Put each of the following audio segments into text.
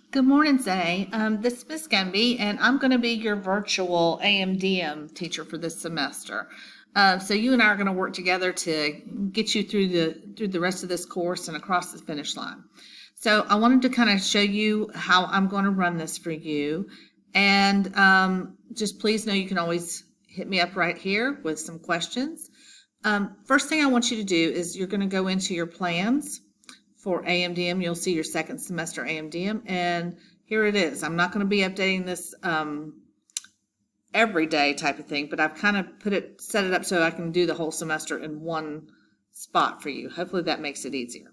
Good morning, Zay. This is Miss Gumby, and I'm going to be your virtual AMDM teacher for this semester. So you and I are going to work together to get you through the rest of this course and across the finish line. So I wanted to kind of show you how I'm going to run this for you, and just please know you can always hit me up right here with some questions. First thing I want you to do is you're going to go into your plans for AMDM. You'll see your second semester AMDM, and here it is. I'm not going to be updating this every day type of thing, but I've kind of set it up so I can do the whole semester in one spot for you. Hopefully that makes it easier.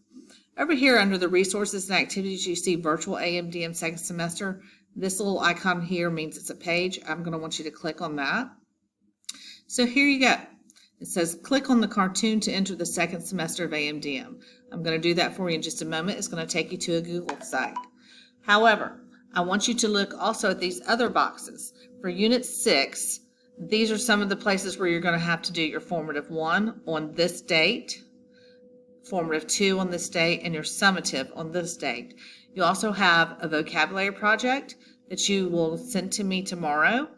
Over here under the resources and activities, you see virtual AMDM second semester. This little icon here means it's a page. I'm going to want you to click on that. So here you go. It says click on the cartoon to enter the second semester of AMDM. I'm going to do that for you in just a moment. It's going to take you to a Google site. However, I want you to look also at these other boxes. For Unit 6, these are some of the places where you're going to have to do your Formative 1 on this date, Formative 2 on this date, and your Summative on this date. You also have a vocabulary project that you will send to me tomorrow.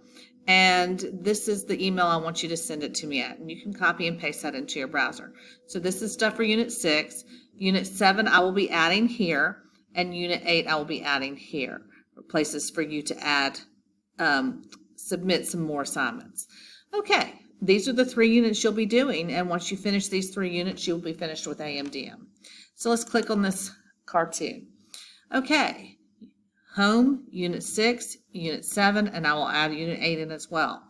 And this is the email I want you to send it to me at. And you can copy and paste that into your browser. So this is stuff for Unit 6. Unit 7 I will be adding here. And Unit 8 I will be adding here. Places for you to add, submit some more assignments. Okay, these are the 3 units you'll be doing. And once you finish these 3 units, you'll be finished with AMDM. So let's click on this cartoon. Okay. Home, Unit 6, Unit 7, and I will add Unit 8 in as well.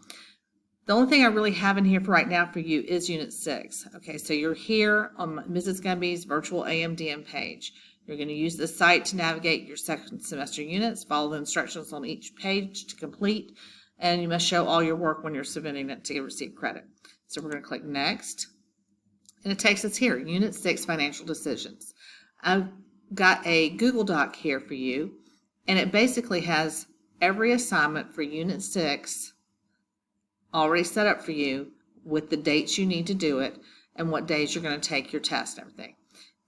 The only thing I really have in here for right now for you is Unit 6. Okay, so you're here on Mrs. Gumby's virtual AMDM page. You're going to use the site to navigate your second semester units, follow the instructions on each page to complete, and you must show all your work when you're submitting it to receive credit. So we're going to click Next, and it takes us here, Unit 6 Financial Decisions. I've got a Google Doc here for you. And it basically has every assignment for Unit 6 already set up for you with the dates you need to do it and what days you're going to take your test and everything.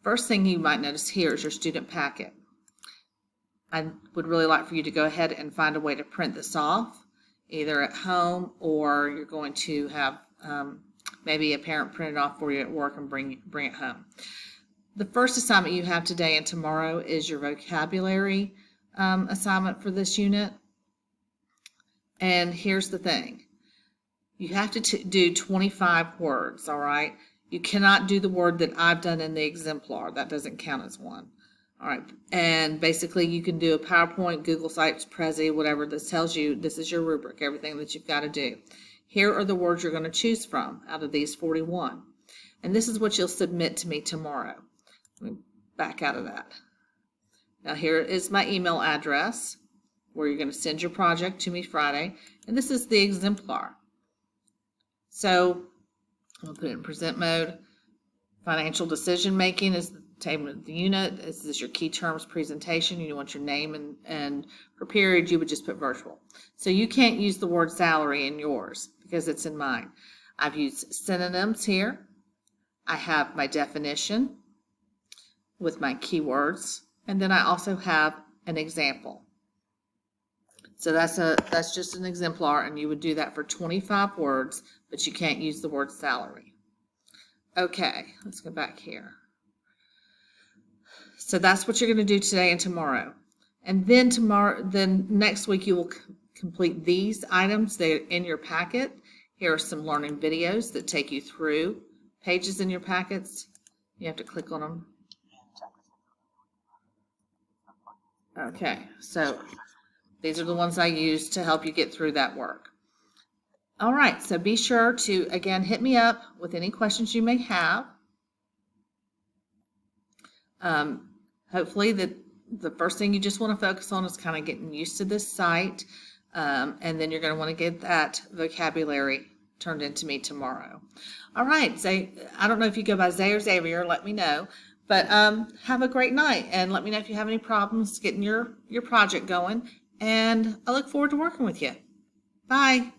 First thing you might notice here is your student packet. I would really like for you to go ahead and find a way to print this off, either at home or you're going to have maybe a parent print it off for you at work and bring it home. The first assignment you have today and tomorrow is your vocabulary assignment for this unit. And here's the thing. You have to do 25 words, all right? You cannot do the word that I've done in the exemplar. That doesn't count as one. All right. And basically you can do a PowerPoint, Google Sites, Prezi, whatever. This tells you this is your rubric, everything that you've got to do. Here are the words you're going to choose from out of these 41. And this is what you'll submit to me tomorrow. Let me back out of that. Now here is my email address where you're going to send your project to me Friday. And this is the exemplar. So I'll put it in present mode. Financial decision making is the table of the unit. This is your key terms presentation. You want your name and for period you would just put virtual. So you can't use the word salary in yours because it's in mine. I've used synonyms here. I have my definition with my keywords. And then I also have an example. So that's just an exemplar, and you would do that for 25 words, but you can't use the word salary. Okay, let's go back here. So that's what you're going to do today and tomorrow. And then next week you will complete these items. They're in your packet. Here are some learning videos that take you through pages in your packets. You have to click on them. Okay, so these are the ones I use to help you get through that work. All right, so be sure to, again, hit me up with any questions you may have. Hopefully the first thing you just want to focus on is kind of getting used to this site, and then you're going to want to get that vocabulary turned into me tomorrow. All right, Zay, I don't know if you go by Zay or Xavier, let me know. But have a great night, and let me know if you have any problems getting your project going. And I look forward to working with you. Bye.